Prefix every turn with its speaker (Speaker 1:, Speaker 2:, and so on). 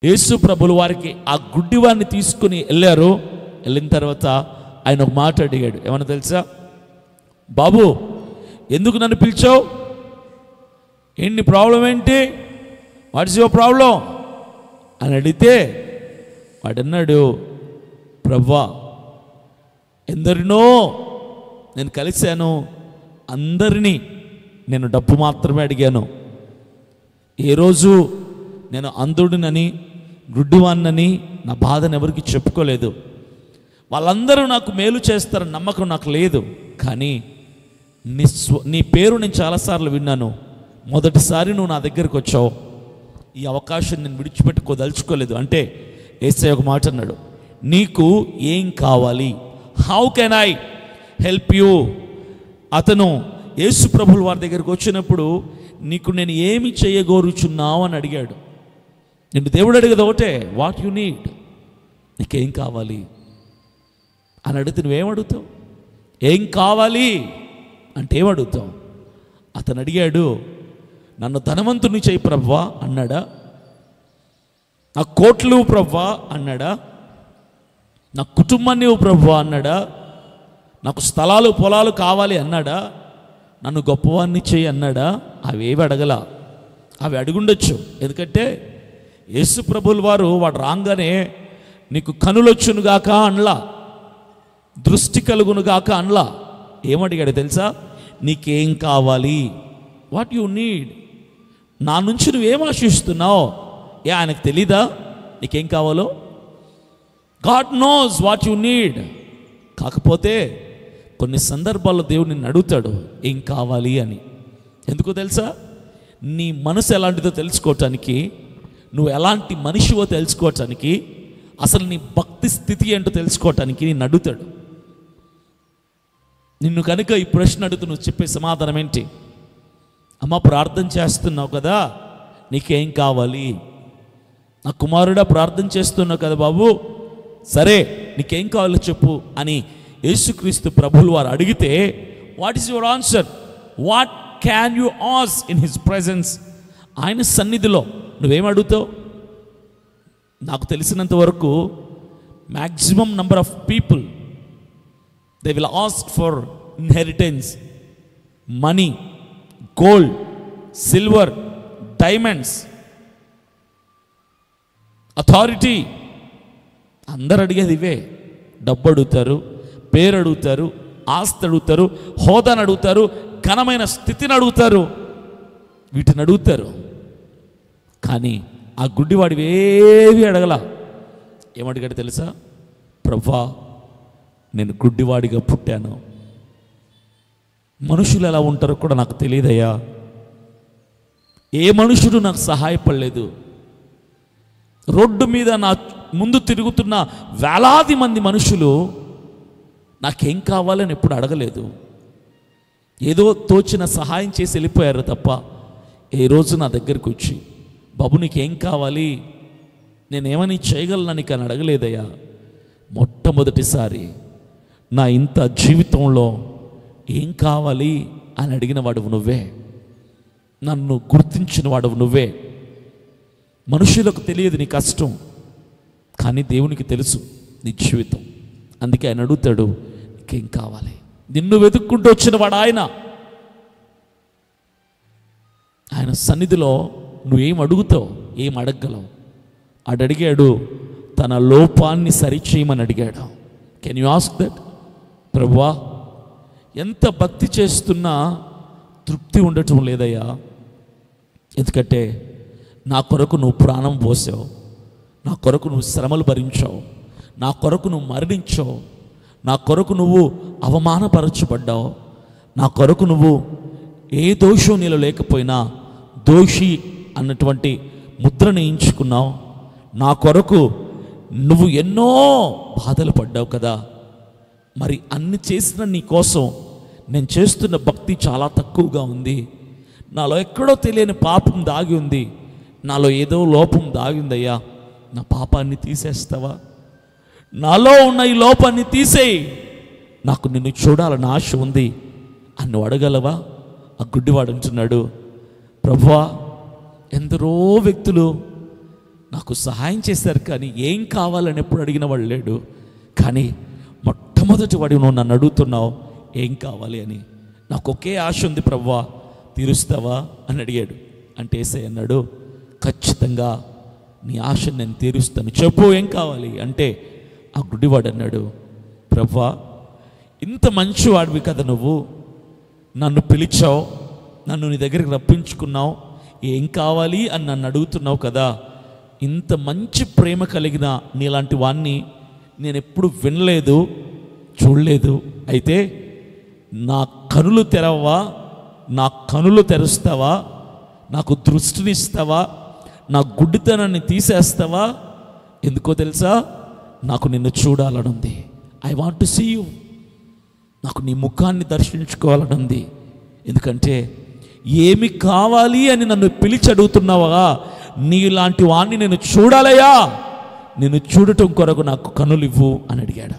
Speaker 1: యేసు ప్రభులు వారికి ఆ గుడ్డివాడిని తీసుకుని వెళ్ళారు. వెళ్ళిన తర్వాత ఆయన ఒక మాట అడిగాడు. ఏమన్నా తెలుసా? బాబు, ఎందుకు నన్ను పిలిచావు? ఏంటి ప్రాబ్లం ఏంటి? వాట్స్ యువర్ ప్రాబ్లం అని అడిగితే వాడన్నాడు, ప్రభువా, ఎందరినో నేను కలిశాను, అందరినీ నేను డబ్బు మాత్రమే అడిగాను. ఏ రోజు నేను అంధుడినని గుడ్డివాణ్ణని నా బాధను ఎవరికి చెప్పుకోలేదు. వాళ్ళందరూ నాకు మేలు చేస్తారని నమ్మకం నాకు లేదు. కానీ నీ పేరు నేను చాలాసార్లు విన్నాను. మొదటిసారి నువ్వు నా దగ్గరికి వచ్చావు. ఈ అవకాశం నేను విడిచిపెట్టుకోదలుచుకోలేదు. అంటే యేసయ్య ఒక మాట అన్నాడు, నీకు ఏం కావాలి? How can I help you? అతను యేసు ప్రభుల వారి దగ్గరికి వచ్చినప్పుడు నీకు నేను ఏమి చేయగోరుచున్నావు అని అడిగాడు. నేను దేవుడు అడిగేది ఒకటే, వాట్ యు నీడ్, నీకేం కావాలి అని అడిగితే నువ్వేమడుగుతావు? ఏం కావాలి అంటే ఏమడుగుతావు? అతను అడిగాడు, నన్ను ధనవంతుని చేయి ప్రభువా అన్నాడా? నా కోట్లు ప్రభువా అన్నాడా? నా కుటుంబాన్ని ప్రభువా అన్నాడా? నాకు స్థలాలు పొలాలు కావాలి అన్నాడా? నన్ను గొప్పవాన్ని చేయి అన్నాడా? అవేవి అడగల. అవి అడుగుండొచ్చు. ఎందుకంటే యేసు ప్రభుల వారు వాడు రాగానే నీకు కనులొచ్చునుగాక అనలా, దృష్టి కలుగునుగాక అనలా. ఏమడిగాడు తెలుసా? నీకేం కావాలి? What you need? నా నుంచి నువ్వేం ఆశిస్తున్నావు? ఆయనకు తెలీదా నీకేం కావాలో? God knows what you need. కాకపోతే కొన్ని సందర్భాల్లో దేవుడు నిన్ను అడుగుతాడు ఏం కావాలి అని. ఎందుకో తెలుసా? నీ మనసు ఎలాంటిదో తెలుసుకోవటానికి, నువ్వు ఎలాంటి మనిషివో తెలుసుకోవటానికి, అసలు నీ భక్తి స్థితి ఏంటో తెలుసుకోవటానికి నిన్ను అడుగుతాడు. నిన్ను కనుక ఈ ప్రశ్న అడుగుతూ నువ్వు చెప్పే సమాధానం ఏంటి? అమ్మ, ప్రార్థన చేస్తున్నావు కదా, నీకేం కావాలి? నా కుమారుడా, ప్రార్థన చేస్తున్నావు కదా బాబు, సరే నీకేం కావాలో చెప్పు అని యేసుక్రీస్తు ప్రభువులు వారు అడిగితే, what is your answer? What can you ask in his presence? ఆయన సన్నిధిలో నువ్వేం అడుగుతావు? నాకు తెలిసినంత వరకు maximum number of people they will ask for inheritance, money, gold, silver, diamonds, authority. అందరు అడిగేది ఇవే. డబ్బు అడుగుతారు, పేరు అడుగుతారు, ఆస్తి అడుగుతారు, హోదాను అడుగుతారు, ఘనమైన స్థితిని అడుగుతారు, వీటిని అడుగుతారు. కానీ ఆ గుడ్డివాడివి ఏవి అడగల. ఏమడిగాడు తెలుసా? ప్రభువా, నేను గుడ్డివాడిగా పుట్టాను, మనుషులు ఎలా ఉంటారో కూడా నాకు తెలియదయ్యా, ఏ మనుషుడు నాకు సహాయపడలేదు, రోడ్డు మీద నా ముందు తిరుగుతున్న వేలాది మంది మనుషులు నాకేం కావాలని ఎప్పుడు అడగలేదు. ఏదో తోచిన సహాయం చేసి వెళ్ళిపోయారు తప్ప ఏ రోజు నా దగ్గరికి వచ్చి బాబు నీకేం కావాలి, నేనేమని చేయగలనని కానీ అడగలేదయ్యా. మొట్టమొదటిసారి నా ఇంత జీవితంలో ఏం కావాలి అని అడిగిన వాడువు నువ్వే, నన్ను గుర్తించిన వాడువు నువ్వే. మనుషులకు తెలియదు నీ కష్టం, కానీ దేవునికి తెలుసు నీ జీవితం. అందుకే ఆయన అడుగుతాడు నీకేం కావాలి. నిన్ను వెతుక్కుంటూ వచ్చిన వాడు ఆయన. ఆయన సన్నిధిలో నువ్వేం అడుగుతావు, ఏం అడగగలవు? అడిగాడు తన లోపాన్ని సరిచేయమని అడిగాడు. Can you ask that? ప్రభువా, ఎంత భక్తి చేస్తున్నా తృప్తి ఉండటం లేదయ్యా. ఎందుకంటే నా కొరకు నువ్వు ప్రాణం పోసావు, నా కొరకు నువ్వు శ్రమలు భరించావు, నా కొరకు నువ్వు మరణించావు, నా కొరకు నువ్వు అవమానపరచబడ్డావు, నా కొరకు నువ్వు ఏ దోషం నీలో లేకపోయినా దోషి అన్నటువంటి ముద్రను వేయించుకున్నావు, నా కొరకు నువ్వు ఎన్నో బాధలు పడ్డావు కదా. మరి అన్ని చేసిన నీ కోసం నేను చేస్తున్న భక్తి చాలా తక్కువగా ఉంది, నాలో ఎక్కడో తెలియని పాపం దాగి ఉంది, నాలో ఏదో లోపం దాగిందయ్యా, నా పాపాన్ని తీసేస్తావా? నాలో ఉన్న ఈ లోపాన్ని తీసేయి, నాకు నిన్ను చూడాలని ఆశ ఉంది అని నువ్వు అడగలవా? ఆ గుడ్డివాడు అంటున్నాడు, ప్రభువా, ఎందరో వ్యక్తులు నాకు సహాయం చేశారు, కానీ ఏం కావాలని ఎప్పుడు అడిగిన వాడు లేడు. కానీ మొట్టమొదటి వాడు నువ్వు నన్ను అడుగుతున్నావు ఏం కావాలి అని. నాకు ఒకే ఆశ ఉంది ప్రభువా, తీరుస్తావా అని అడిగాడు. అంటే యేసయ్య అన్నాడు, ఖచ్చితంగా నీ ఆశను నేను తీరుస్తాను, చెప్పు ఏం కావాలి అంటే. ఆ గుడ్డివాడు అన్నాడు, ప్రభువా ఇంత మంచివాడివి కదా, నువ్వు నన్ను పిలిచావు, నన్ను నీ దగ్గరికి రప్పించుకున్నావు, ఏం కావాలి అని నన్ను అడుగుతున్నావు కదా, ఇంత మంచి ప్రేమ కలిగిన నీలాంటి వాణ్ణి నేను ఎప్పుడు వినలేదు, చూడలేదు. అయితే నా కనులు తెరవా, నా కనులు తెరుస్తావా, నాకు దృష్టినిస్తావా, నా గుడ్డితనాన్ని తీసేస్తావా? ఎందుకో తెలుసా, నాకు నిన్ను చూడాలని ఉంది. I want to see you. నాకు నీ ముఖాన్ని దర్శించుకోవాలని ఉంది. ఎందుకంటే ఏమి కావాలి అని నన్ను పిలిచి అడుగుతున్నావా, నీలాంటి వాణ్ణి నేను చూడాలయ్యా, నేను చూడటం కొరకు నాకు కనులు ఇవ్వు అని అడిగాడు.